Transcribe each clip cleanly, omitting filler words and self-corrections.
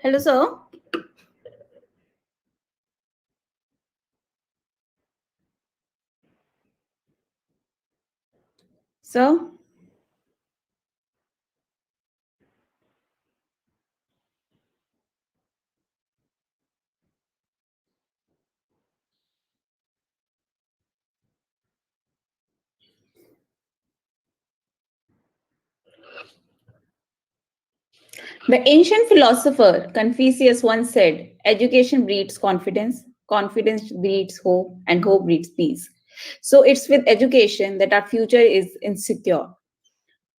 Hello, sir. Sir? The ancient philosopher Confucius once said, education breeds confidence, confidence breeds hope, and hope breeds peace. So it's with education that our future is insecure.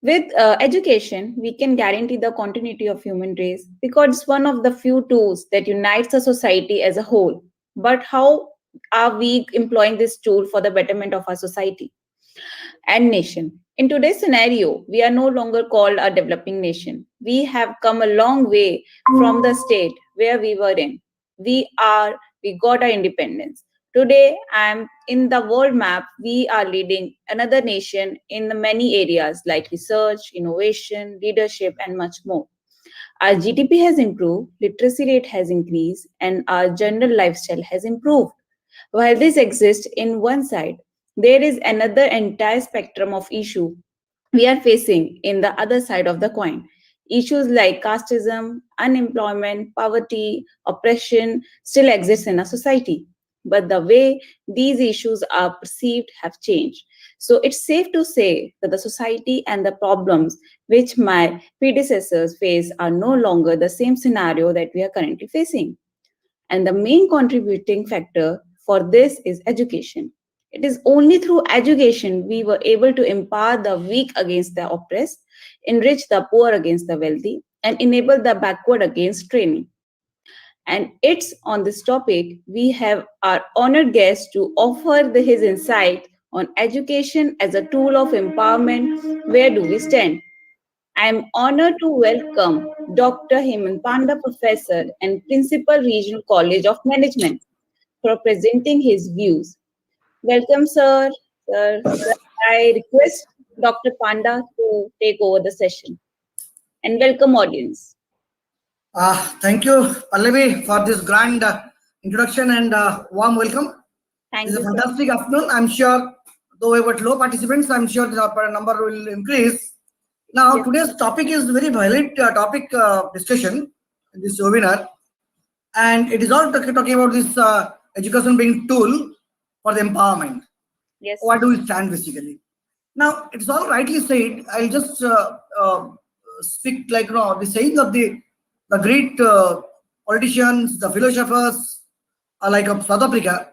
With education, we can guarantee the continuity of human race because it's one of the few tools that unites a society as a whole. But how are we employing this tool for the betterment of our society and nation? In today's scenario, we are no longer called a developing nation. We have come a long way from the state where we were in. We got our independence. Today, I'm in the world map. We are leading another nation in many areas like research, innovation, leadership, and much more. Our GDP has improved, literacy rate has increased, and our general lifestyle has improved. While this exists in one side, there is another entire spectrum of issue we are facing in the other side of the coin. Issues like casteism, unemployment, poverty, oppression still exist in a society. But the way these issues are perceived have changed. So it's safe to say that the society and the problems which my predecessors faced are no longer the same scenario that we are currently facing. And the main contributing factor for this is education. It is only through education we were able to empower the weak against the oppressed, enrich the poor against the wealthy, and enable the backward against training. And it's on this topic we have our honored guest to offer his insight on education as a tool of empowerment. Where do we stand? I am honored to welcome Dr. 𝗂𝗵𝗏 Professor and Principal Regional College of Management for presenting his views. Welcome, sir. Sir, I request Dr. Panda to take over the session and welcome audience. Thank you, Pallavi, for this grand introduction and warm welcome. Thank It's a you, sir. fantastic afternoon. I'm sure, though we got low participants, I'm sure the number will increase. Now, Yes. today's topic is very valid topic discussion in this webinar, and it is all talking about this education being tool for the empowerment. Yes. What do we stand basically? Now, it's all rightly said. I'll just speak like the saying of the great politicians, the philosophers, like of South Africa.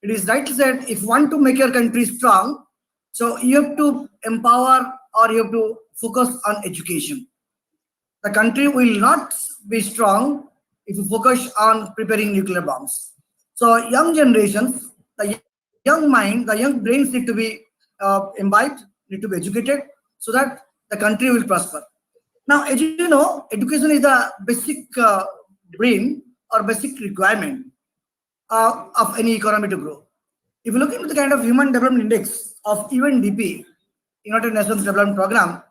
It is rightly said, if you want to make your country strong, so you have to empower or you have to focus on education. The country will not be strong if you focus on preparing nuclear bombs. So young generations, the young mind, the young brains need to be imbibed, need to be educated so that the country will prosper. Now, as you know, education is the basic brain or basic requirement of any economy to grow. If you look into the kind of Human Development Index of UNDP, United Nations Development Program,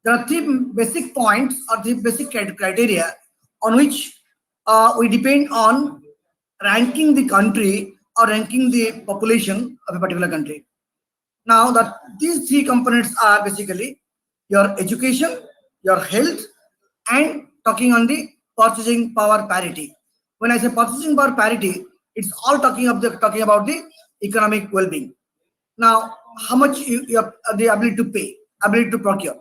there are three basic points or three basic criteria on which we depend on ranking the country or ranking the population of a particular country. Now, these three components are basically your education, your health, and talking on the purchasing power parity. When I say purchasing power parity, it's all talking about the economic well-being. Now, how much you have the ability to pay, ability to procure.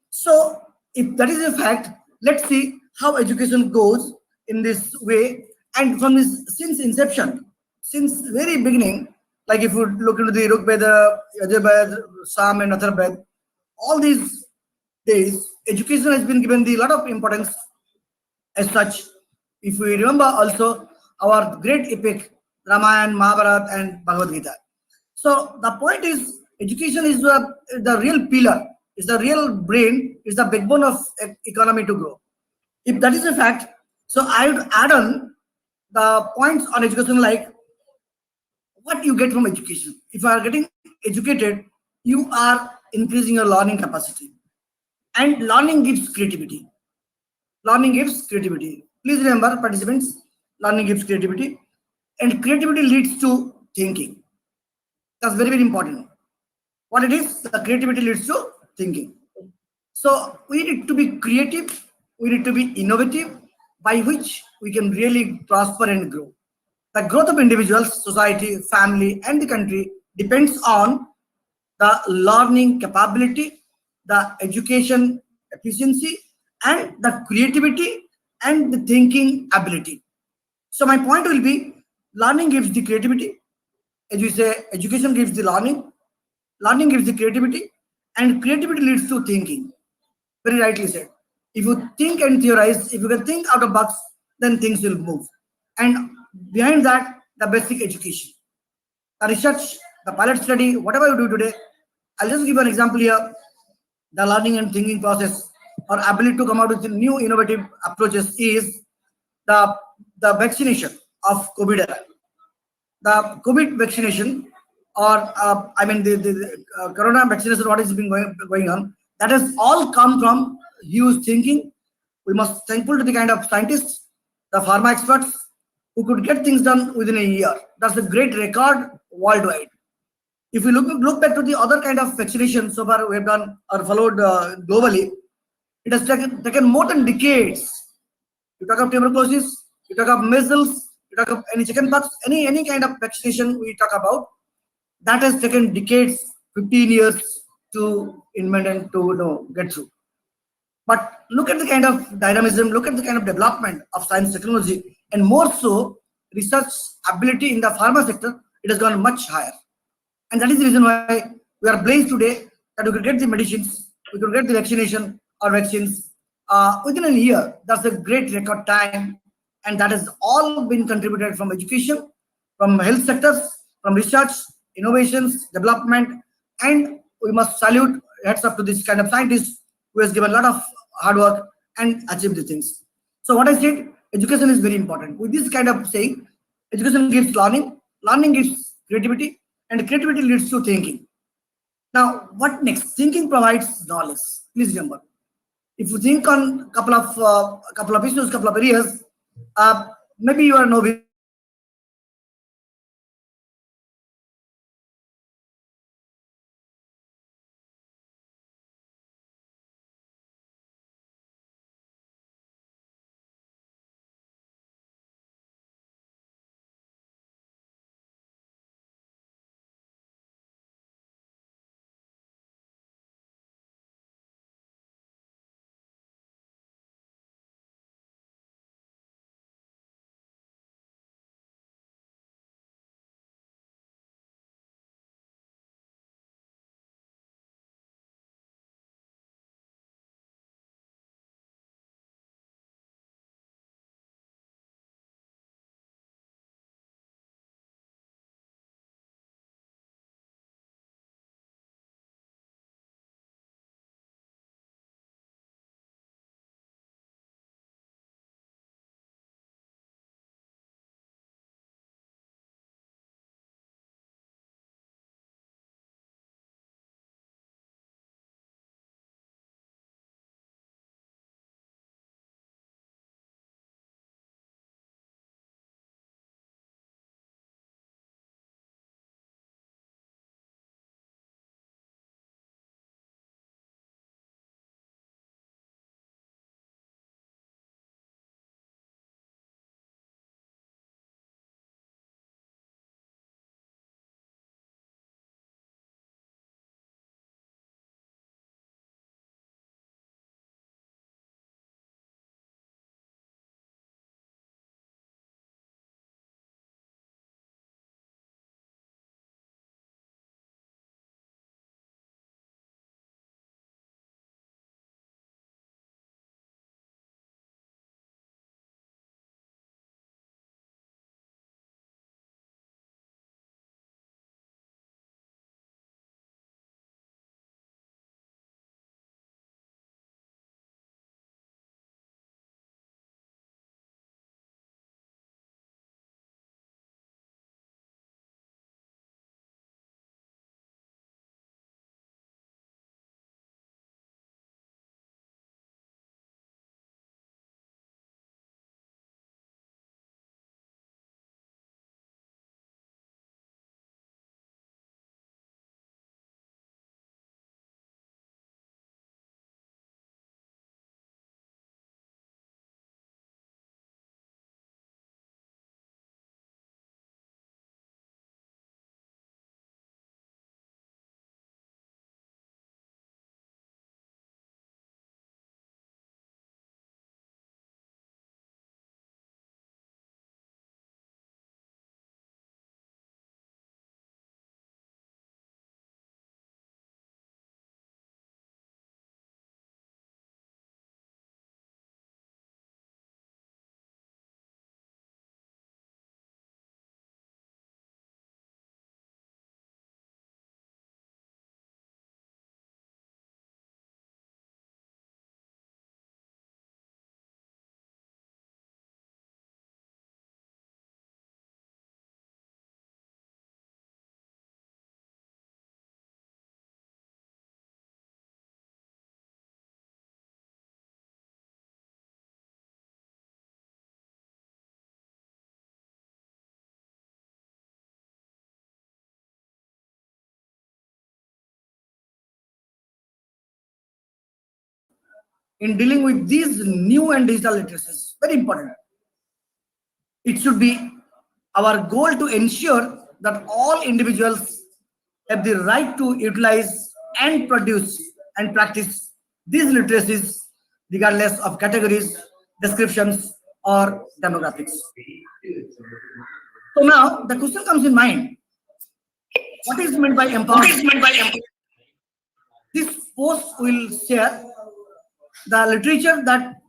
So, if that is a fact, let's see how education goes in this way. And from this, since inception, since very beginning, like if you look into the 𝗂𝗏, 𝗂𝗏, Sam, and Atharvaveda, all these days, education has been given a lot of importance as such. If we remember also our great epic, Ramayana, Mahabharata, and Bhagavad Gita. So the point is, education is the real pillar, is the real brain, is the backbone of economy to grow. If that is a fact, so I would add on the points on education like what you get from education. If you are getting educated, you are increasing your learning capacity. And learning gives creativity. Learning gives creativity. Please remember, participants, learning gives creativity. And creativity leads to thinking. That's very, very important. What it is, the creativity leads to thinking. So we need to be creative, we need to be innovative, by which we can really prosper and grow. The growth of individuals, society, family, and the country depends on the learning capability, the education efficiency, and the creativity and the thinking ability. So my point will be, learning gives the creativity, as you say, education gives the learning, learning gives the creativity, and creativity leads to thinking. Very rightly said. If you think and theorize, if you can think out of box, then things will move. And behind that, the basic education, the research, the pilot study, whatever you do today. I'll just give an example here. The learning and thinking process or ability to come out with new innovative approaches is the vaccination of COVID era. The COVID vaccination, or the corona vaccination, what is been going on, that has all come from huge thinking. We must thankful to the kind of scientists, the pharma experts, who could get things done within a year. That's a great record worldwide. If we look back to the other kind of vaccination so far we have done or followed globally, it has taken more than decades. You talk of tuberculosis, you talk of measles, you talk of any chickenpox, any kind of vaccination we talk about, that has taken decades, 15 years to invent and to get through. But look at the kind of dynamism, look at the kind of development of science technology, and more so research ability in the pharma sector, it has gone much higher. And that is the reason why we are blessed today that we could get the medicines, we could get the vaccination or vaccines within a year. That's a great record time. And that has all been contributed from education, from health sectors, from research, innovations, development. And we must salute, heads up to this kind of scientist who has given a lot of hard work and achieved the things. So what I said, education is very important. With this kind of saying, education gives learning, learning gives creativity, and creativity leads to thinking. Now, what next? Thinking provides knowledge. Please remember, if you think on couple of issues, couple of areas, maybe you are novice, in dealing with these new and digital literacies. Very important. It should be our goal to ensure that all individuals have the right to utilize and produce and practice these literacies regardless of categories, descriptions, or demographics. So now the question comes in mind: what is meant by empowerment? This post will share the literature that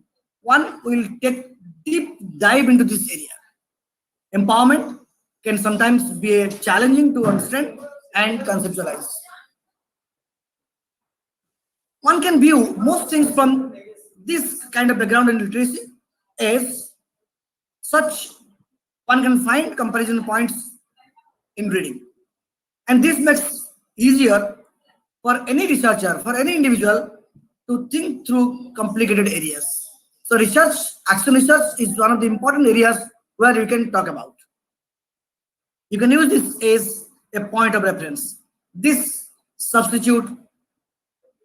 one will take deep dive into this area. Empowerment can sometimes be challenging to understand and conceptualize. One can view most things from this kind of background and literacy as such. One can find comparison points in reading, and this makes easier for any researcher, for any individual to think through complicated areas. So research, action research is one of the important areas where we can talk about. You can use this as a point of reference. This substitute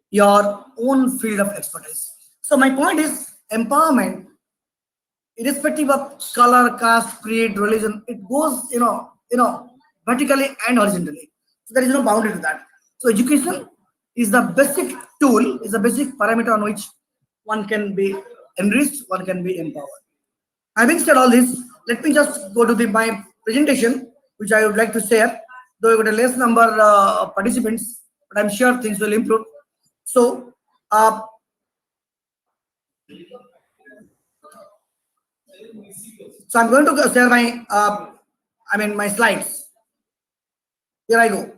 your own field of expertise. So my point is empowerment, irrespective of color, caste, creed, religion, it goes, vertically and horizontally. So there is no boundary to that. So education is the basic tool, is the basic parameter on which one can be enriched, one can be empowered. Having said all this, let me just go to my presentation, which I would like to share. Though we got a less number of participants, but I'm sure things will improve. So, I'm going to share my, my slides. Here I go.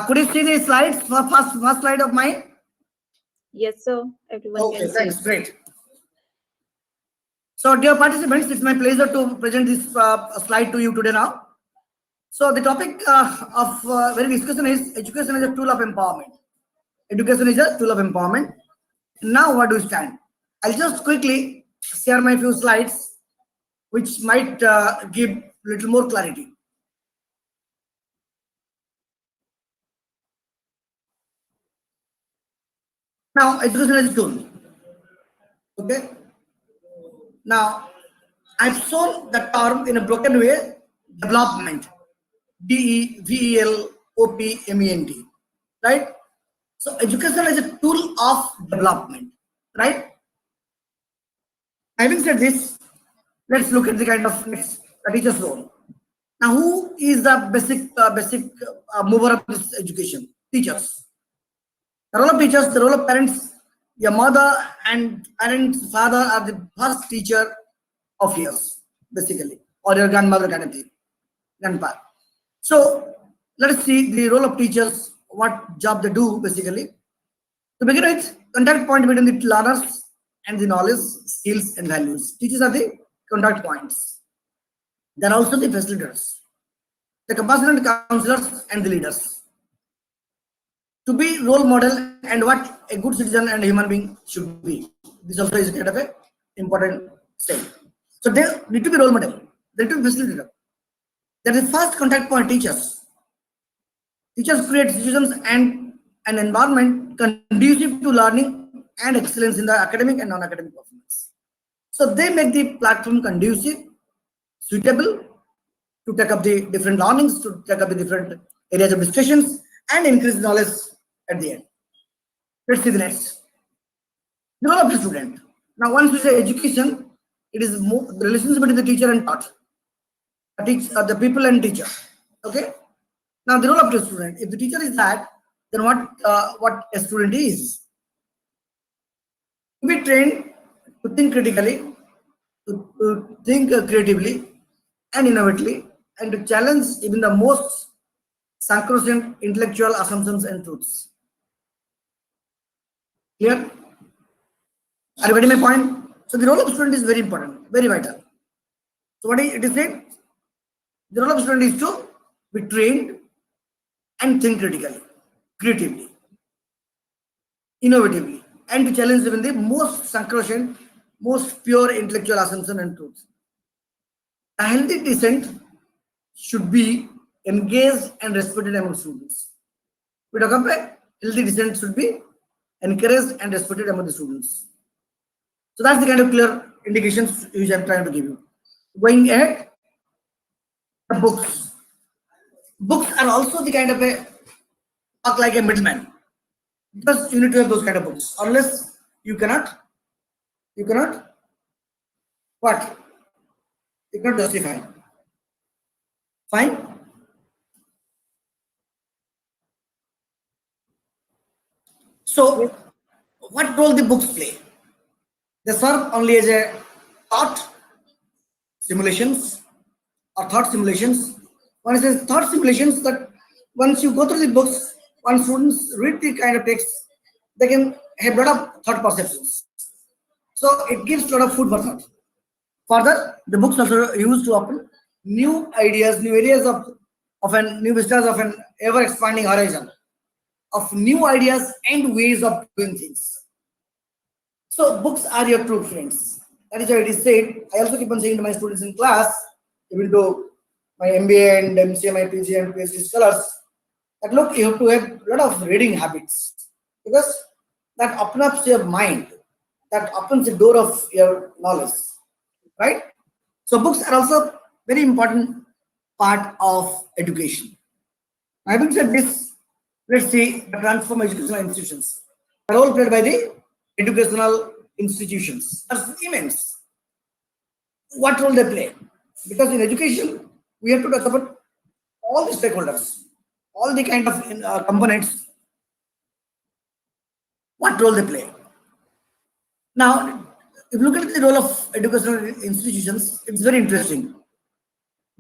Could you see the slides? First slide of mine? Yes, sir. Everyone Okay, can see. thanks. Great. So, dear participants, it's my pleasure to present this slide to you today now. So, the topic of very discussion is education is a tool of empowerment. Education is a tool of empowerment. Now, what do we stand? I'll just quickly share my few slides, which might give a little more clarity. Now, education is a tool. Okay. Now, I've shown the term in a broken way, development. DEVELOPMENT. Right? So, education is a tool of development. Right? Having said this, let's look at the kind of next teacher's role. Now, who is the basic mover of this education? Teachers. The role of teachers, the role of parents. Your mother and father are the first teacher of yours, basically, or your grandmother kind of thing, grandpa. So let's see the role of teachers, what job they do basically. To begin with, contact point between the learners and the knowledge, skills, and values. Teachers are the contact points. They are also the facilitators, the compassionate counselors, and the leaders. To be role model and what a good citizen and a human being should be. This also is kind of an important step. So they need to be role model. They need to be facilitator. That is first contact point, teachers. Teachers create situations and an environment conducive to learning and excellence in the academic and non-academic performance. So they make the platform conducive, suitable to take up the different learnings, to take up the different areas of discussions, and increase knowledge at the end. Let's see the next. The role of the student. Now, once we say education, it is more the relationship between the teacher and taught. The people and teacher. Okay. Now, the role of the student. If the teacher is that, then what a student is? To be trained to think critically, to think creatively and innovatively, and to challenge even the most sacrosanct intellectual assumptions and truths. Clear? Are you getting my point? So the role of student is very important, very vital. So what it is saying? The role of student is to be trained and think critically, creatively, innovatively, and to challenge even the most sacrosanct, most pure intellectual assumption and truth. A healthy dissent should be engaged and respected among students. We talk about healthy dissent should be encouraged and respected among the students. So that's the kind of clear indications which I'm trying to give you. Going ahead, the books. Books are also the kind of a act like a middleman, because you need to have those kind of books. Unless you cannot what? You cannot justify. Fine. So, what role the books play? They serve only as a thought simulations or thought simulations. One is thought simulations that once you go through the books, once students read the kind of text, they can have a lot of thought perceptions. So it gives a lot of food for thought. Further, the books also used to open new ideas, new areas of new vistas of an ever expanding horizon of new ideas and ways of doing things. So books are your true friends. That is why it is said. I also keep on saying to my students in class, even though my MBA and MCA, my PG and PhD scholars, that look, you have to have a lot of reading habits, because that opens up your mind, that opens the door of your knowledge, right? So books are also very important part of education. Having said this, let's see the transform educational institutions. The role played by the educational institutions are immense. What role they play? Because in education, we have to talk about all the stakeholders, all the kind of components, what role they play. Now, if you look at the role of educational institutions, it's very interesting.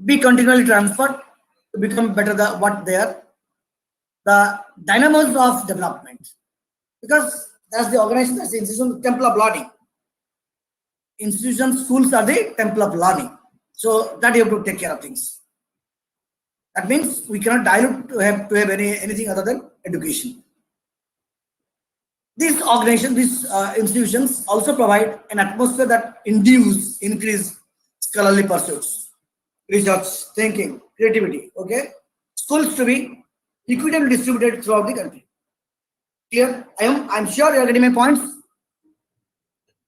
Be continually transferred to become better than what they are. The dynamos of development, because that's the organization, that's the institution, temple of learning. Institutions, schools are the temple of learning. So that you have to take care of things. That means we cannot dilute to have anything other than education. These organizations, these institutions also provide an atmosphere that increase scholarly pursuits, research, thinking, creativity. Okay, schools to be equitably distributed throughout the country. Clear? I'm sure you are getting my points.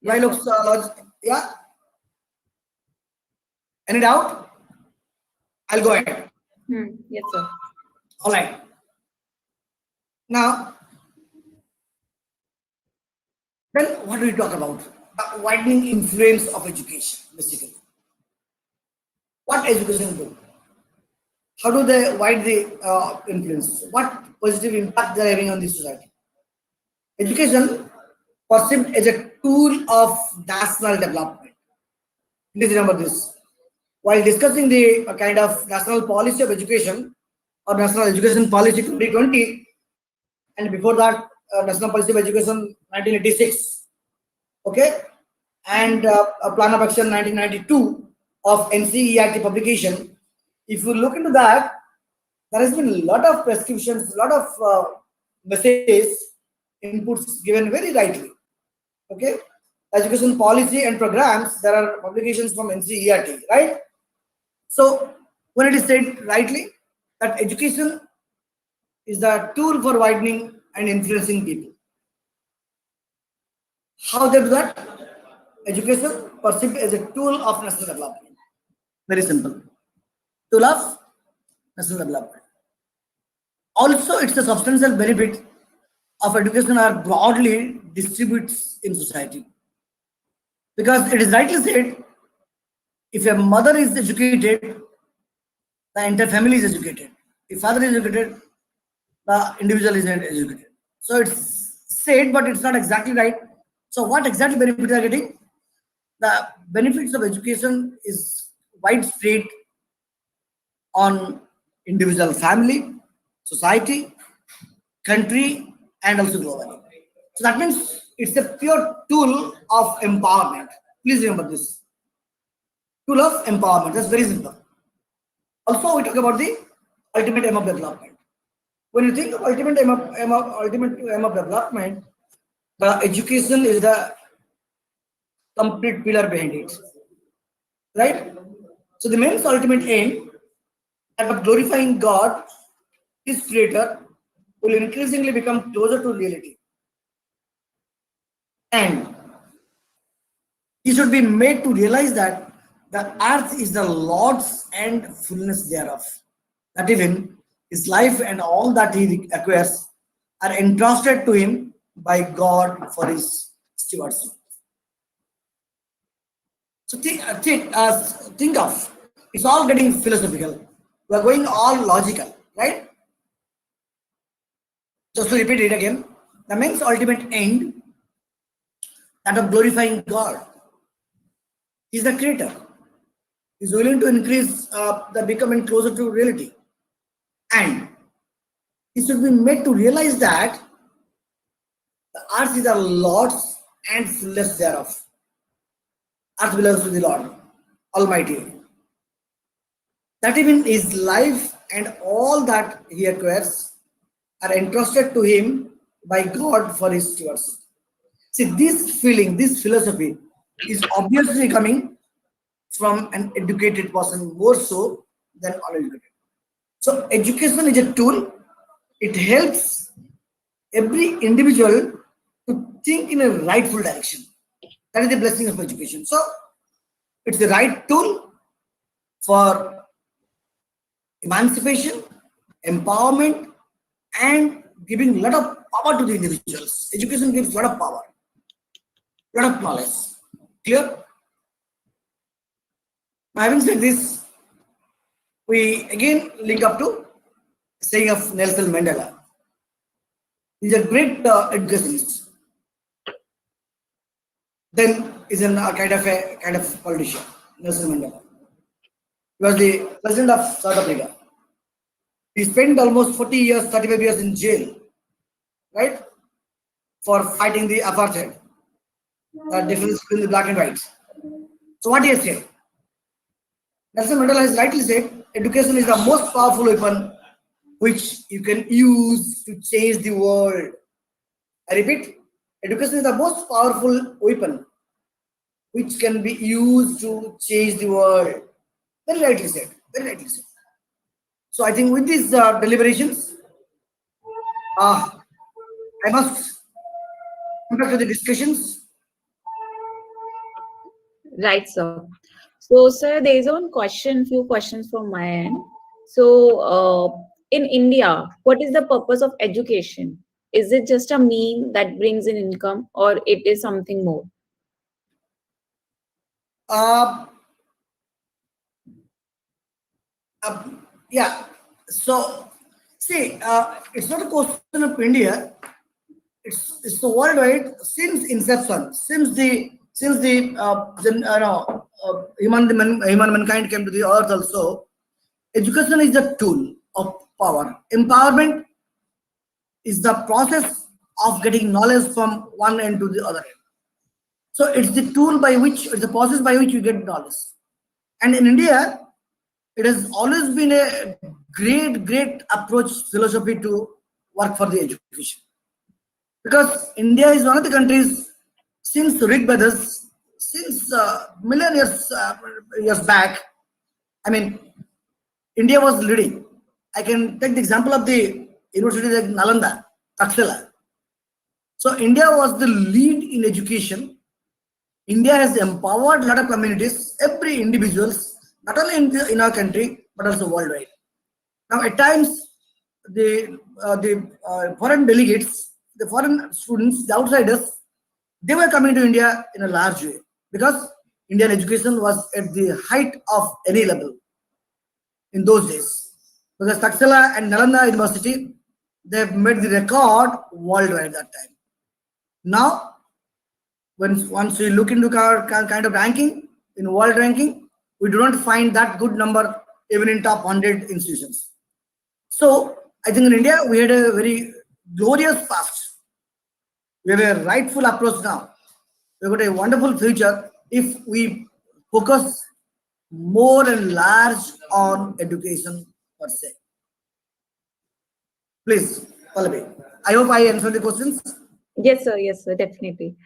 Why looks yeah? Any doubt? I'll go ahead. Yes, sir. All right. Now, then what do we talk about? The widening influence of education, basically. What education do? How do they widen the influence? What positive impact they are having on the society? Education perceived as a tool of national development. Please remember this. While discussing the kind of national policy of education or national education policy 2020, and before that, national policy of education 1986, okay, and a plan of action 1992 of NCERT publication. If you look into that, there has been a lot of prescriptions, a lot of messages, inputs given very rightly. Okay, education policy and programs, there are publications from NCERT, right? So when it is said rightly that education is the tool for widening and influencing people. How they do that? Education perceived as a tool of national development. Very simple. Tool of national development. Also, it's a substantial benefit of education are broadly distributes in society. Because it is rightly said, if a mother is educated, the entire family is educated. If father is educated, the individual is educated. So it's said, but it's not exactly right. So what exactly benefits are getting? The benefits of education is widespread on individual family, society, country, and also globally. So that means it's a pure tool of empowerment. Please remember this. Tool of empowerment. That's very simple. Also, we talk about the ultimate aim of development. When you think of ultimate aim of development, The education is the complete pillar behind it, right? So the man's ultimate aim, that of glorifying God, his creator, will increasingly become closer to reality. And he should be made to realize that the earth is the Lord's and fullness thereof. That even his life and all that he acquires are entrusted to him by God for his stewardship. So think of, it's all getting philosophical. We are going all logical, right? Just to repeat it again, the man's ultimate end, that of glorifying God. He is the creator. He is willing to increase the becoming closer to reality. And he should be made to realize that the earth is the Lord's and fullness thereof. Earth belongs to the Lord Almighty. That even his life and all that he acquires are entrusted to him by God for his stewardship. See, this feeling, this philosophy is obviously coming from an educated person more so than uneducated. So education is a tool. It helps every individual to think in a rightful direction. That is the blessing of education. So it's the right tool for emancipation, empowerment, and giving a lot of power to the individuals. Education gives a lot of power, a lot of knowledge. Clear? Now, having said this, we again link up to saying of Nelson Mandela. He's a great educationist. Then is a kind of politician, Nelson Mandela. He was the president of South Africa. He spent almost 40 years, 35 years in jail, right? For fighting the apartheid, the difference between the black and white. So what he has said? Nelson Mandela has rightly said, education is the most powerful weapon which you can use to change the world. I repeat, education is the most powerful weapon which can be used to change the world. Very rightly said. Very rightly said. So I think with these deliberations, I must come back to the discussions. Right, sir. So, sir, there is one question, few questions from my end. So, in India, what is the purpose of education? Is it just a mean that brings in income, or it is something more? Yeah. So, see, it's not a question of India. It's the worldwide since inception, since the human mankind came to the earth. Also, education is the tool of power. Empowerment is the process of getting knowledge from one end to the other end. So it's the tool by which, it's the process by which you get knowledge. And in India, it has always been a great approach philosophy to work for the education. Because India is one of the countries since 𝗘𝗵, since million years back. I mean, India was leading. I can take the example of the university like Nalanda, 𝗘𝗚. So India was the lead in education. India has empowered a lot of communities, every individuals, not only in our country but also worldwide. Now, at times, the foreign delegates, the foreign students, the outsiders, they were coming to India in a large way because Indian education was at the height of any level in those days. Because 𝗘𝗚 and Nalanda University, they have made the record worldwide at that time. Now, once we look into our kind of ranking, in world ranking, we do not find that good number even in top 100 institutions. So I think in India, we had a very glorious past. We have a rightful approach now. We've got a wonderful future if we focus more and large on education per se. Please, Pallavi. I hope I answered the questions. Yes, sir, definitely.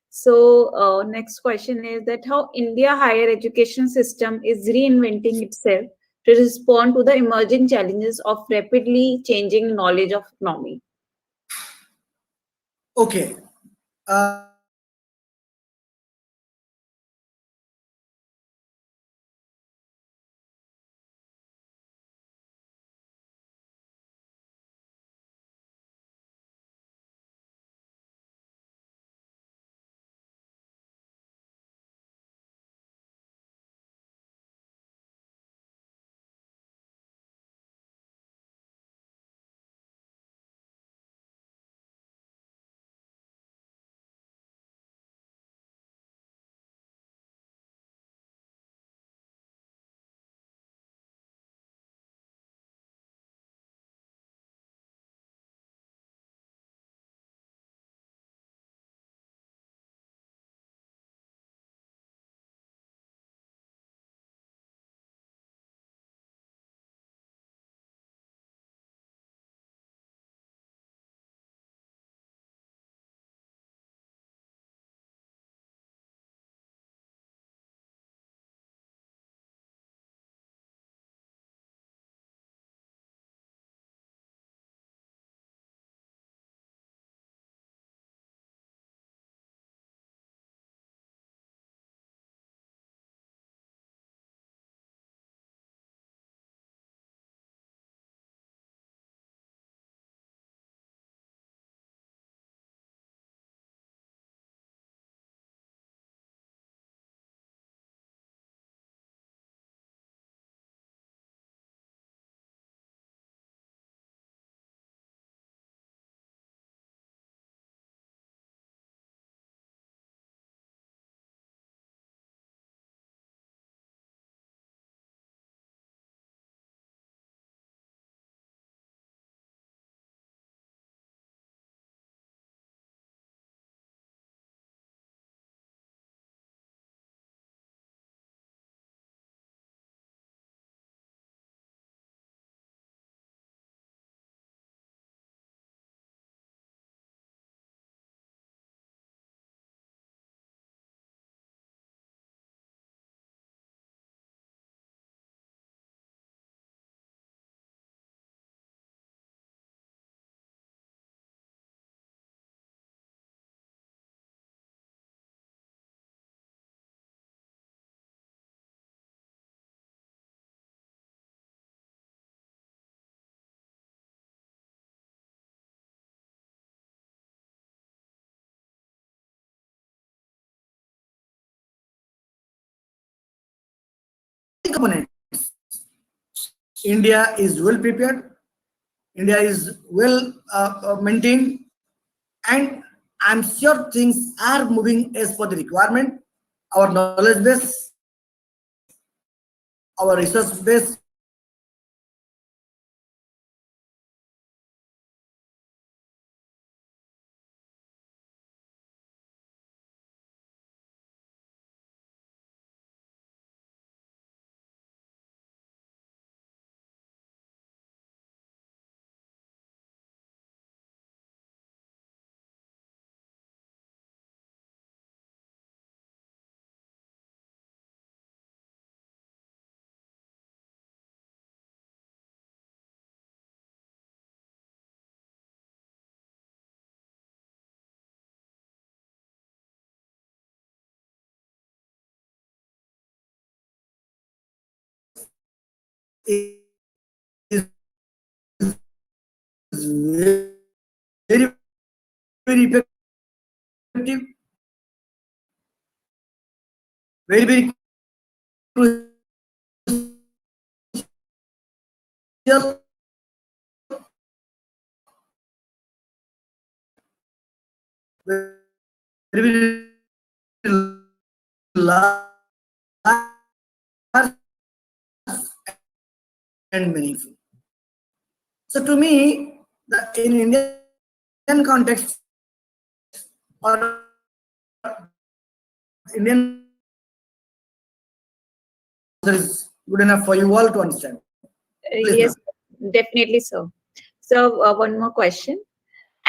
So, next question is that how India higher education system is reinventing itself to respond to the emerging challenges of rapidly changing knowledge of economy. Okay. Components. India is well prepared. India is well maintained, and I'm sure things are moving as per the requirement. Our knowledge base, our research base, is very, very effective, very, very crucial. Very, very large and meaningful. So to me, in Indian context or Indian is good enough for you all to understand. Please, Yes, ma'am. definitely, sir. So, one more question.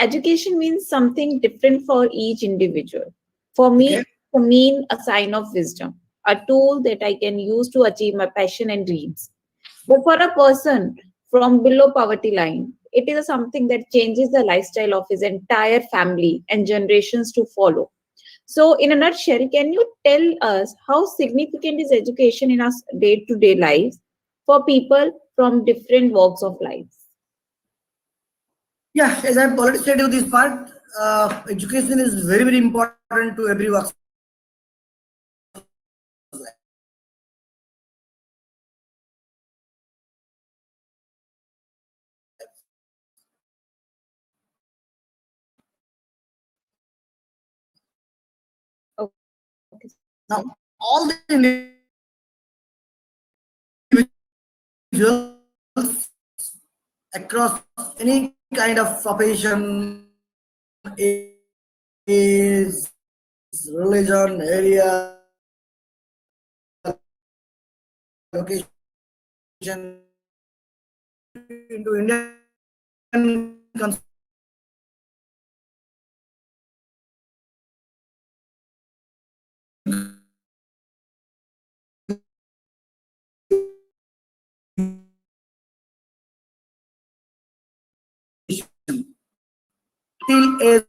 education means something different for each individual. For me, Okay. it means a sign of wisdom, a tool that I can use to achieve my passion and dreams. But for a person from below poverty line, it is something that changes the lifestyle of his entire family and generations to follow. So, in a nutshell, can you tell us how significant is education in our day-to-day lives for people from different walks of life? Yeah, as I've already said you this part, education is very, very important to every work. Okay. Now, all the individuals across any kind of occupation, is religion, area, location into Indian till age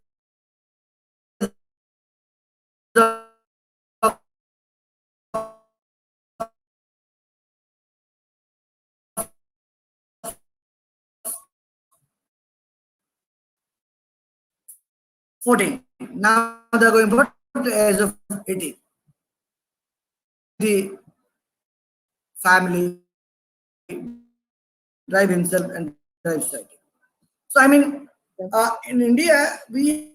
of 14. Now they're going for the age of 18. The family drive himself and drive society. So I mean, in India, we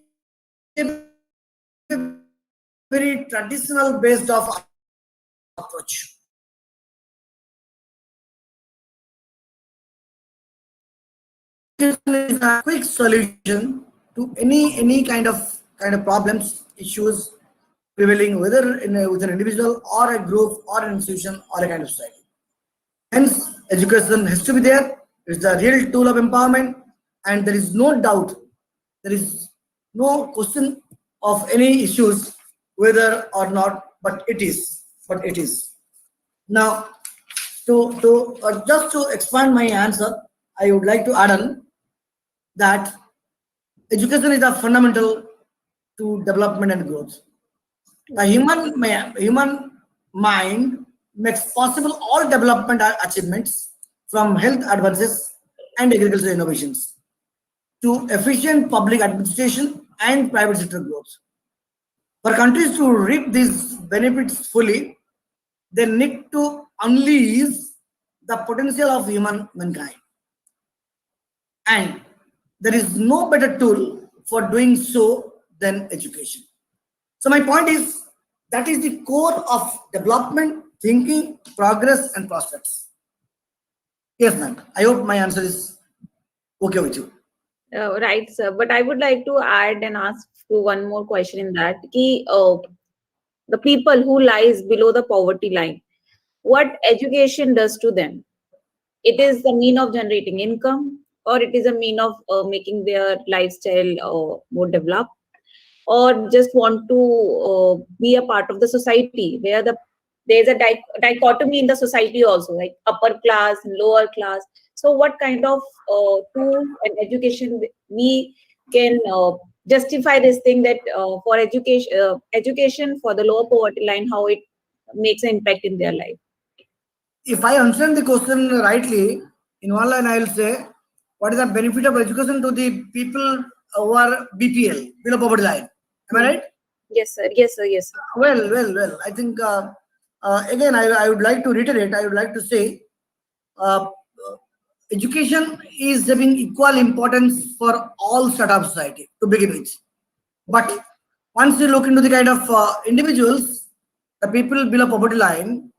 have a very traditional based of approach. Is a quick solution to any kind of problems, issues prevailing, whether with an individual or a group or an institution or a kind of society. Hence, education has to be there. It's the real tool of empowerment, and there is no doubt, there is no question of any issues whether or not, but it is. But it is. Now, to just to expand my answer, I would like to add on that education is a fundamental to development and growth. The human mind makes possible all development achievements, from health advances and agricultural innovations to efficient public administration and private sector growth. For countries to reap these benefits fully, they need to unleash the potential of mankind. And there is no better tool for doing so than education. So my point is, that is the core of development, thinking, progress, and prospects. Yes, ma'am. I hope my answer is okay with you. Right, sir. But I would like to add and ask you one more question in that. The people who lies below the poverty line, what education does to them? It is the mean of generating income, or it is a mean of making their lifestyle more developed, or just want to be a part of the society where there's a dichotomy in the society also, like upper class and lower class. So what kind of tools and education we can justify this thing that for education for the lower poverty line, how it makes an impact in their life? If I understand the question rightly, in one line I will say, what is the benefit of education to the people who are BPL, below poverty line? Am I right? Yes, sir. Yes, sir. Yes, sir. Well. I think again I would like to reiterate. I would like to say, education is having equal importance for all strata of society to begin with. But once you look into the kind of individuals, the people below poverty line,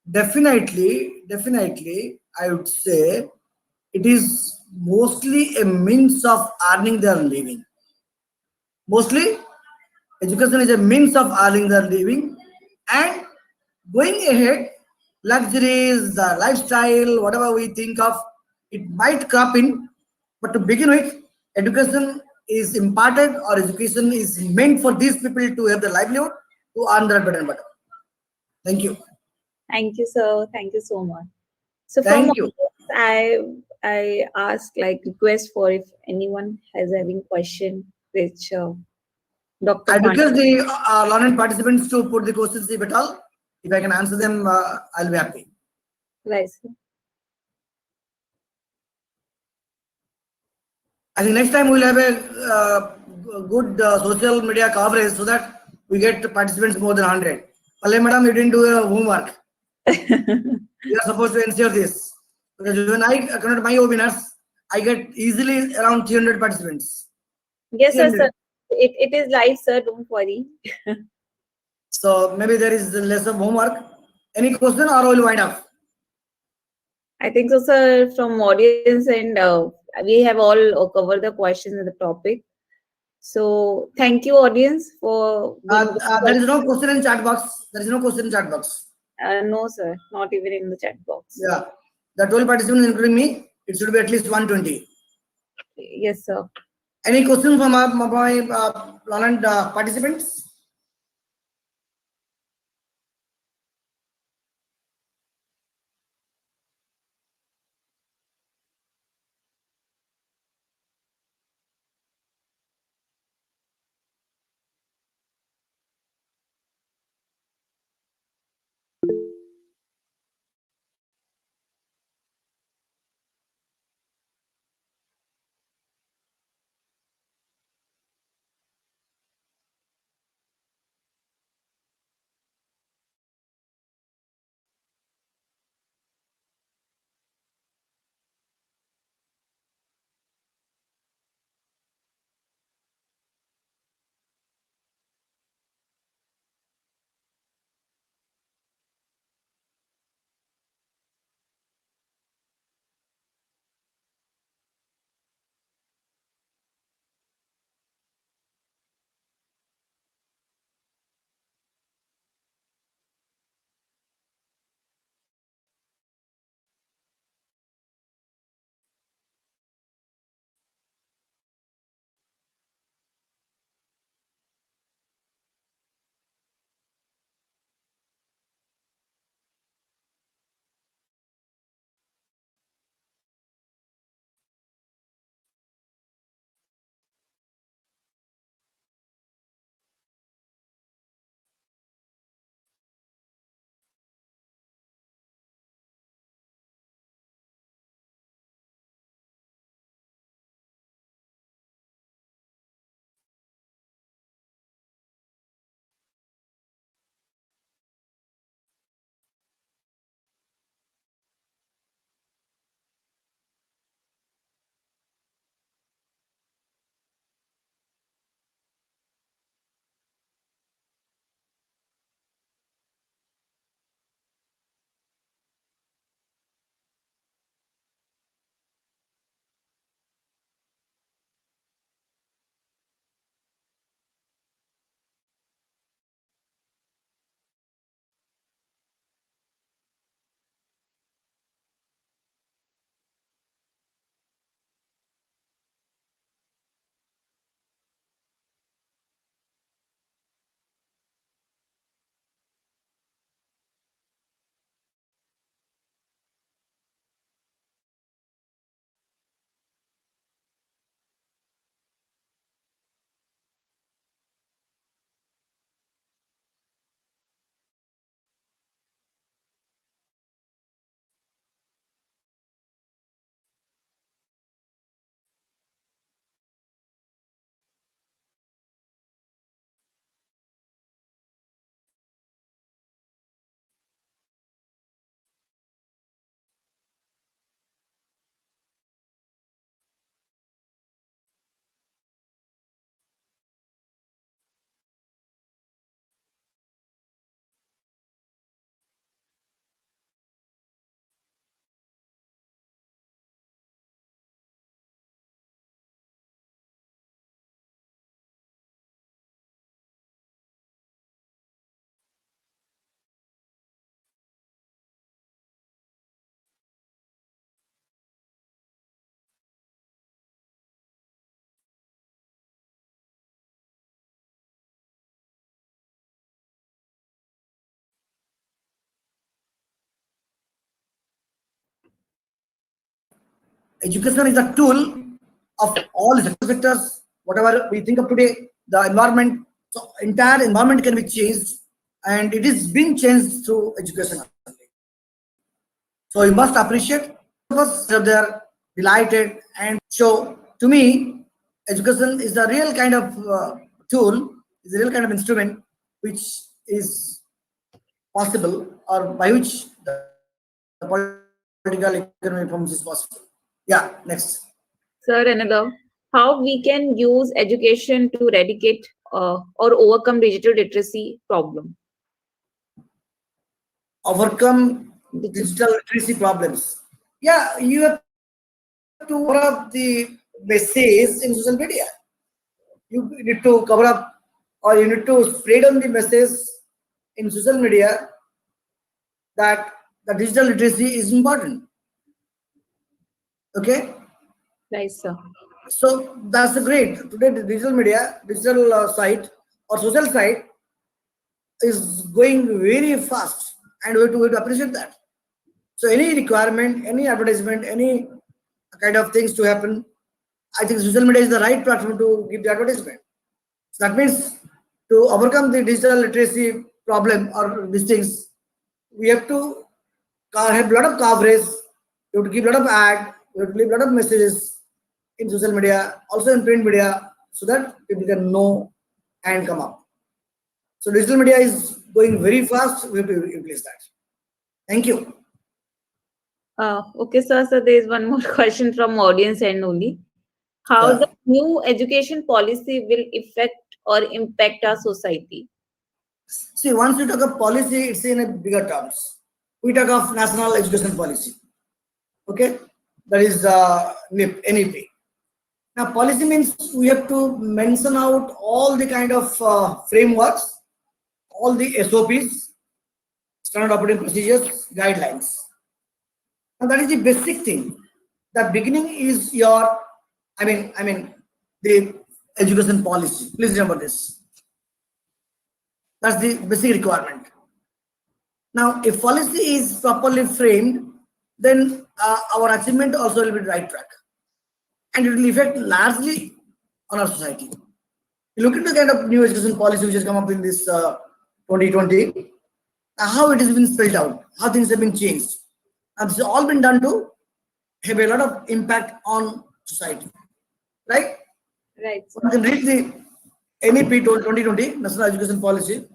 definitely, I would say it is mostly a means of earning their living. Mostly, education is a means of earning their living, and going ahead, luxuries, the lifestyle, whatever we think of, it might crop in. But to begin with, education is imparted or education is meant for these people to have the livelihood, to earn their bread and butter. Thank you. Thank you, sir. Thank you so much. So from Thank you. I ask like request for if anyone has having question which Dr. I Pandey. request the learned participants to put the questions if at all. If I can answer them, I'll be happy. Right, sir. I think next time we'll have a good social media coverage so that we get participants more than 100. Pale madam, you didn't do your homework. You are supposed to ensure this. Because when I conduct my webinars, I get easily around 300 participants. Yes, sir, 300. sir. It is live, sir. Don't worry. So maybe there is less of homework. Any question or will wind up? I think so, sir. From audience and we have all covered the questions and the topic. So thank you, audience, for being There is no question in chat box. There is no question in chat box. no, sir, not even in the chat box. Yeah, the 12 participants including me, it should be at least 120. Yes, sir. Any questions from my learned participants? education is a tool of all sectors, whatever we think of today, the environment. So entire environment can be changed, and it is being changed through education. So you must appreciate us. They are delighted, and so to me, education is a real kind of tool, is a real kind of instrument which is possible, or by which the political economic reforms is possible. Yeah, next. Sir, another. How we can use education to eradicate or overcome digital literacy problem? Overcome digital literacy problems. Yeah, you have to cover up the message in social media. You need to cover up, or you need to spread on the message in social media that the digital literacy is important. Okay, Right, sir. so that's great. Today, the digital media, digital site or social site is going very fast, and we have to appreciate that. So any requirement, any advertisement, any kind of things to happen, I think social media is the right platform to give the advertisement. So that means to overcome the digital literacy problem or these things, we have to have a lot of coverage, we have to give a lot of ad, we have to give a lot of messages in social media, also in print media, so that people can know and come up. So digital media is going very fast, we have to replace that. Thank you. Okay, sir. So there is one more question from audience end only. How Yeah. the new education policy will affect or impact our society? See, once we talk of policy, it's in a bigger terms. We talk of national education policy. Okay, that is NIP, NEP. Now, policy means we have to mention out all the kind of frameworks, all the SOPs, standard operating procedures, guidelines. Now, that is the basic thing. The beginning is your, I mean, the education policy. Please remember this. That's the basic requirement. Now, if policy is properly framed, then our achievement also will be right track, and it will affect largely on our society. You look into the kind of new education policy which has come up in this 2020, how it has been spelled out, how things have been changed, and this has all been done to have a lot of impact on society, right? Right. One can read the NEP 2020 National Education Policy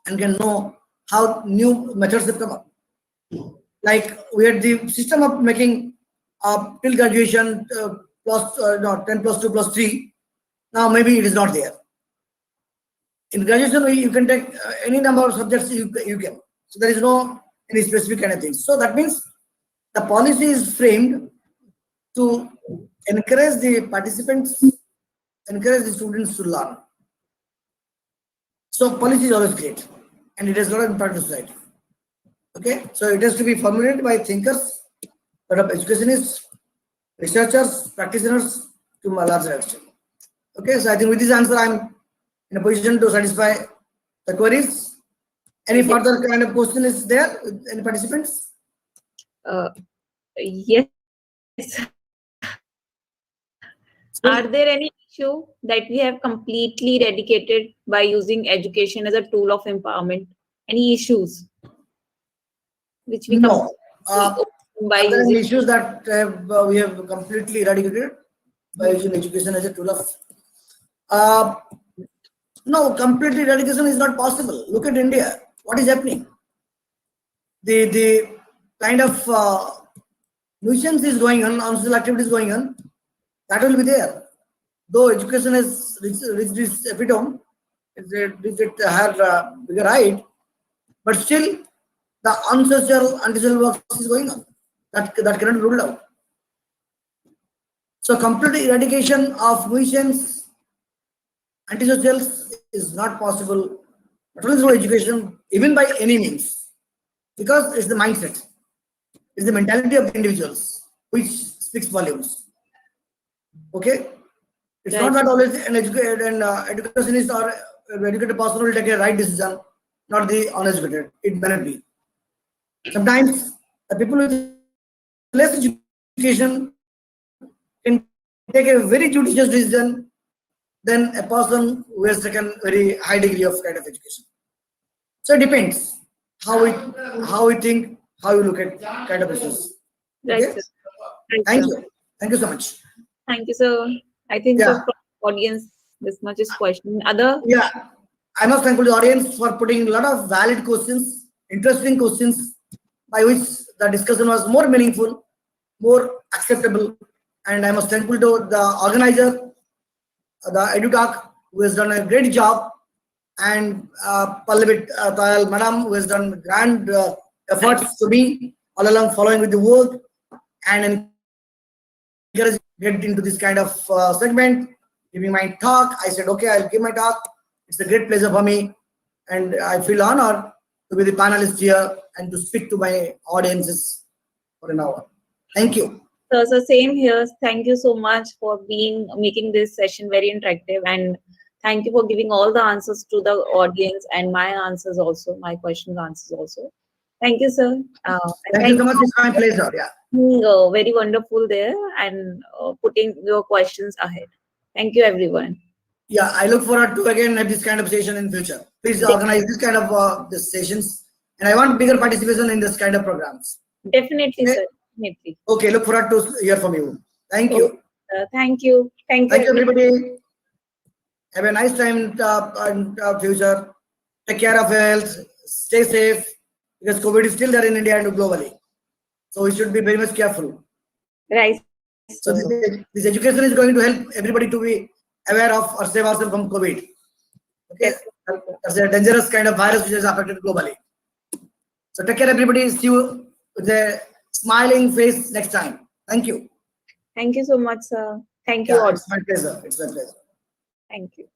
and can know how new methods have come up. Like we had the system of making till graduation plus 10 plus 2 plus 3. Now maybe it is not there. In graduation, you can take any number of subjects you can. So there is no any specific kind of things. So that means the policy is framed to encourage the participants, encourage the students to learn. So policy is always great, and it has a lot of impact on society. Okay, so it has to be formulated by thinkers, lot of educationists, researchers, practitioners to a larger extent. Okay, so I think with this answer, I'm in a position to satisfy the queries. Any further kind of question is there with any participants? Yes. Are there any issue that we have completely eradicated by using education as a tool of empowerment? Any issues which we No. by Are there using any issues that we have completely eradicated by using education as a tool of? No, complete eradication is not possible. Look at India. What is happening? The kind of nuisance is going on, social activities going on, that will be there. Though education has reached this epitome, it had bigger height, but still the unsocial, antisocial work is going on. That cannot be ruled out. So complete eradication of nuisance, antisocials is not possible, not only through education, even by any means, because it's the mindset, it's the mentality of the individuals which speaks volumes. Okay, it's not that always an educationist or educated person will take a right decision, not the uneducated. It may not be. Sometimes the people with less education take a very judicious decision than a person who has taken very high degree of kind of education. So it depends how we think, how you look at kind of issues. Right, Okay? sir. Right, Thank sir. you. Thank you so much. Thank you, sir. I think Yeah. so from audience, this much is question. Other? Yeah. I must thank the audience for putting a lot of valid questions, interesting questions, by which the discussion was more meaningful, more acceptable. And I must thankful to the organizer, the EduTalk, who has done a great job, and 𝗂𝗏𝗪 𝗪𝗏 madam, who has done grand efforts to me all along, following with the work and encourage get into this kind of segment, giving my talk. I said, okay, I'll give my talk. It's a great pleasure for me, and I feel honored to be the panelist here and to speak to my audiences for an hour. Thank you. So same here. Thank you so much for making this session very interactive, and thank you for giving all the answers to the audience and my answers also, my questions answers also. Thank you, sir. And Thank you so much. It's my pleasure. Yeah. Very wonderful there, and putting your questions ahead. Thank you, everyone. Yeah, I look forward to again have this kind of session in future. Please organize this kind of this sessions, and I want bigger participation in this kind of programs. Definitely, Okay? sir. Definitely. Okay, look forward to hear from you. Thank you. Thank you. Thank Thank you, you. everybody. Have a nice time in future. Take care of health. Stay safe, because COVID is still there in India and globally. So we should be very much careful. Right. So this education is going to help everybody to be aware of or save ourselves from COVID. Okay, that's a dangerous kind of virus which is affected globally. So take care, everybody. See you with a smiling face next time. Thank you. Thank you so much, sir. Thank you. Yeah, it's my pleasure. It's my pleasure. Thank you.